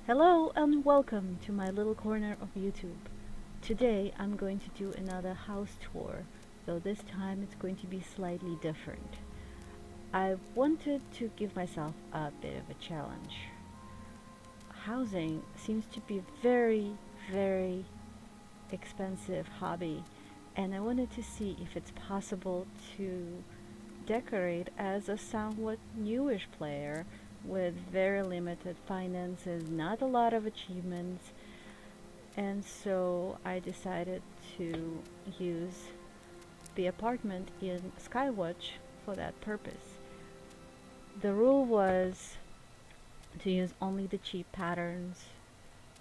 Hello and welcome to my little corner of YouTube. Today I'm going to do another house tour, though this time it's going to be slightly different. I wanted to give myself a bit of a challenge. Housing seems to be a very expensive hobby, and I wanted to see if it's possible to decorate as a somewhat newish player with very limited finances, not a lot of achievements, and so I decided to use the apartment in Skywatch for that purpose. The rule was to use only the cheap patterns,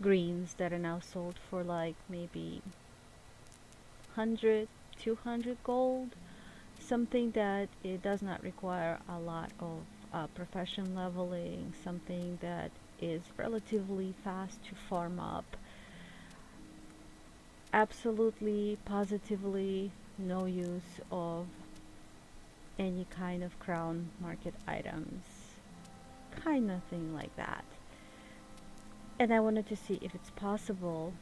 greens that are now sold for like maybe 100, 200 gold, something that it does not require a lot of profession leveling, something that is relatively fast to farm up. Absolutely, positively, no use of any kind of crown market items, kind of thing like that. And I wanted to see if it's possible,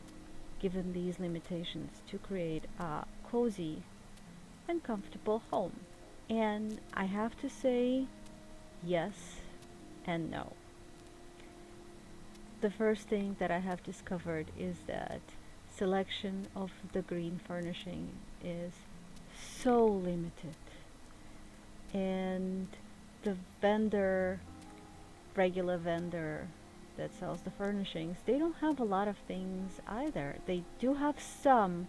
given these limitations, to create a cozy and comfortable home. And I have to say yes and no. The first thing that I have discovered is that selection of the green furnishing is so limited. And the regular vendor that sells the furnishings, they don't have a lot of things either. They do have some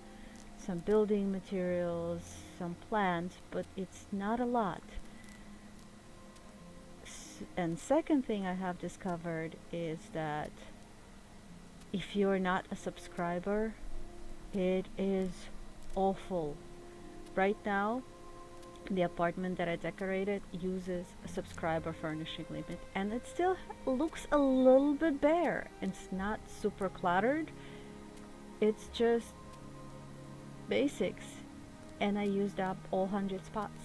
building materials, some plants, but it's not a lot. And second thing I have discovered is that if you're not a subscriber, it is awful. Right now, the apartment that I decorated uses a subscriber furnishing limit, and it still looks a little bit bare. It's not super cluttered, it's just basics, and I used up all 100 spots.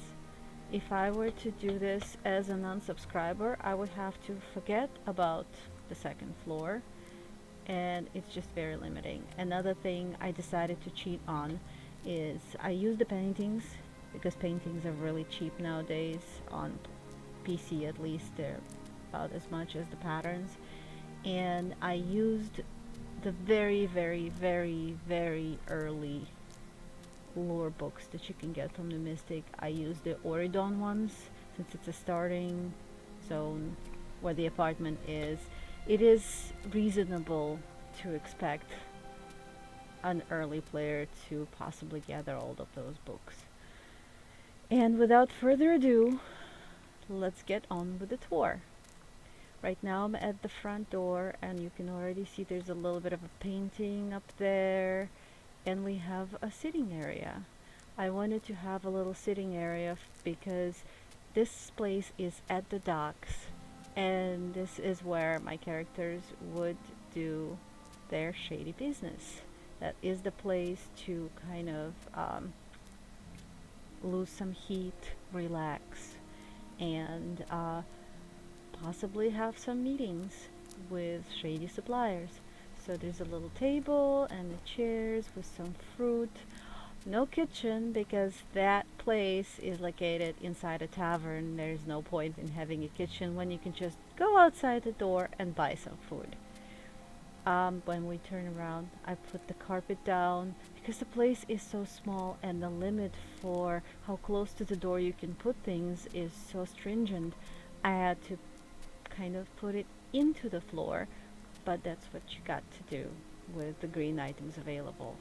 If I were to do this as a non-subscriber, I would have to forget about the second floor, and it's just very limiting. Another thing I decided to cheat on is I use the paintings because paintings are really cheap nowadays. On PC at least, they're about as much as the patterns, and I used the very early lore books that you can get from the Mystic. I use the Oridon ones since it's a starting zone where the apartment is. It is reasonable to expect an early player to possibly gather all of those books. And without further ado, let's get on with the tour. Right now I'm at the front door, and you can already see there's a little bit of a painting up there, and we have a sitting area. I wanted to have a little sitting area because this place is at the docks, and this is where my characters would do their shady business. That is the place to kind of lose some heat, relax, and possibly have some meetings with shady suppliers. So there's a little table and the chairs with some fruit. No kitchen because that place is located inside a tavern. There's no point in having a kitchen when you can just go outside the door and buy some food. When we turn around, I put the carpet down because the place is so small and the limit for how close to the door you can put things is so stringent. I had to kind of put it into the floor, but that's what you got to do with the green items available.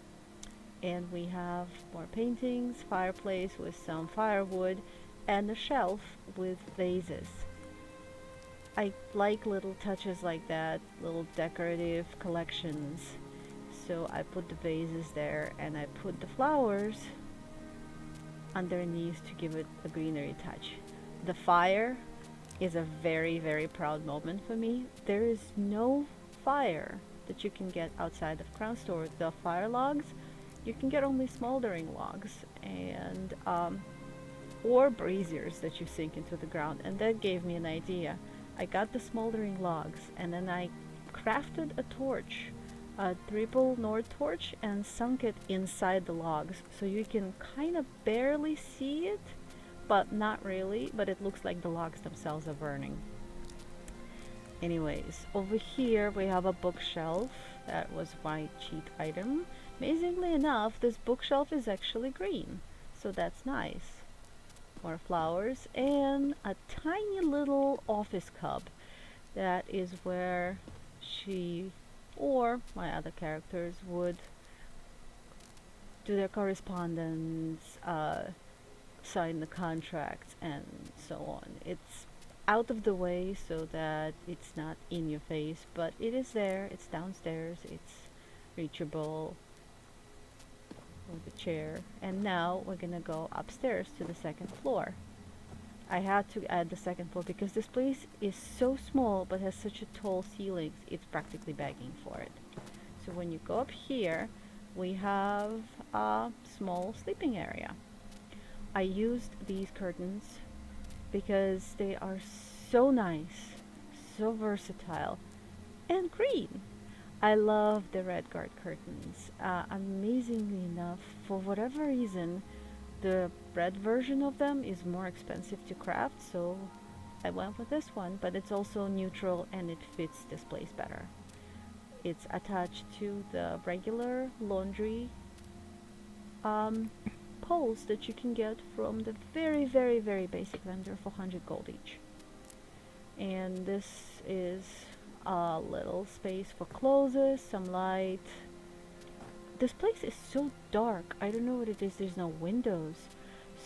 And we have more paintings, fireplace with some firewood, and a shelf with vases. I like little touches like that, little decorative collections. So I put the vases there, and I put the flowers underneath to give it a greenery touch. The fire is a very proud moment for me. There is no fire that you can get outside of Crown Store. The fire logs, you can get only smoldering logs and or braziers that you sink into the ground, and that gave me an idea. I got the smoldering logs, and then I crafted a torch, a triple North torch, and sunk it inside the logs, so you can kind of barely see it, but not really, but it looks like the logs themselves are burning. Anyways, over here we have a bookshelf. That was my cheat item. Amazingly enough, this bookshelf is actually green, so that's nice. More flowers and a tiny little office cub. That is where she or my other characters would do their correspondence, sign the contracts, and so on. It's out of the way so that it's not in your face, but it is there. It's downstairs. It's reachable with a chair. And now we're gonna go upstairs to the second floor. I had to add the second floor because this place is so small but has such a tall ceilings, it's practically begging for it. So when you go up here, we have a small sleeping area. I used these curtains because they are so nice, so versatile, and green. I love the redguard curtains. Amazingly enough, for whatever reason, the red version of them is more expensive to craft, so I went with this one, but it's also neutral and it fits this place better. It's attached to the regular laundry poles that you can get from the very basic vendor for 100 gold each. And this is a little space for clothes, some light. This place is so dark. I don't know what it is. There's no windows,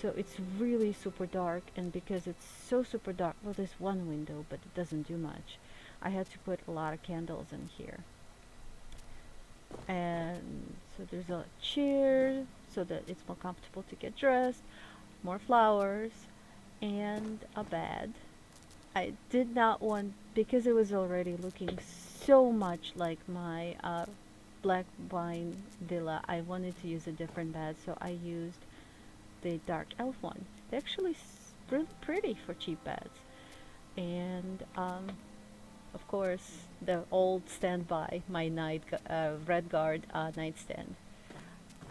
so it's really super dark. And because it's so super dark, well, there's one window, but it doesn't do much. I had to put a lot of candles in here. And so there's a chair so that it's more comfortable to get dressed, more flowers, and a bed. I did not want, because it was already looking so much like my black wine villa, I wanted to use a different bed, so I used the dark elf one. They're actually really pretty for cheap beds. And of course, the old standby, my redguard nightstand.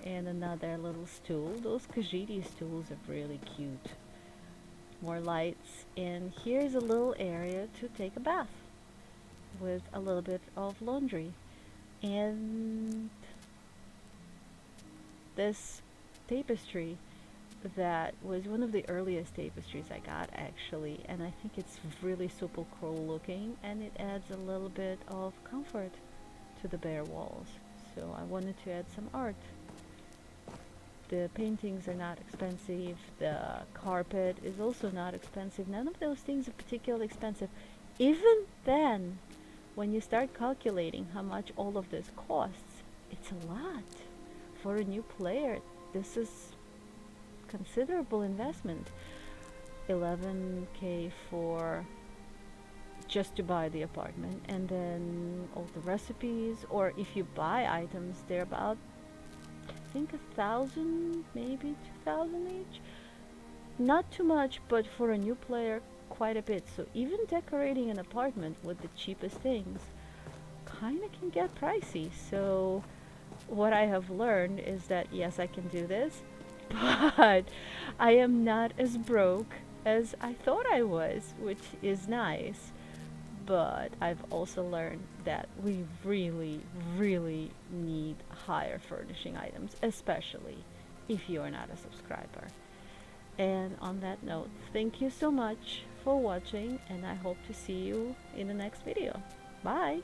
And another little stool. Those khajiiti stools are really cute. More lights, and here's a little area to take a bath with a little bit of laundry. And this tapestry that was one of the earliest tapestries I got, actually, and I think it's really super cool looking, and it adds a little bit of comfort to the bare walls, so I wanted to add some art. The paintings are not expensive, the carpet is also not expensive, none of those things are particularly expensive. Even then, when you start calculating how much all of this costs, it's a lot. For a new player, this is considerable investment. 11k for just to buy the apartment, and then all the recipes, or if you buy items, they're about, I think, 1,000, maybe 2,000 each. Not too much, but for a new player, quite a bit. So even decorating an apartment with the cheapest things kind of can get pricey. So what I have learned is that yes, I can do this, but I am not as broke as I thought I was, which is nice. But I've also learned that we really need higher furnishing items, especially if you are not a subscriber. And on that note, thank you so much for watching, and I hope to see you in the next video. Bye!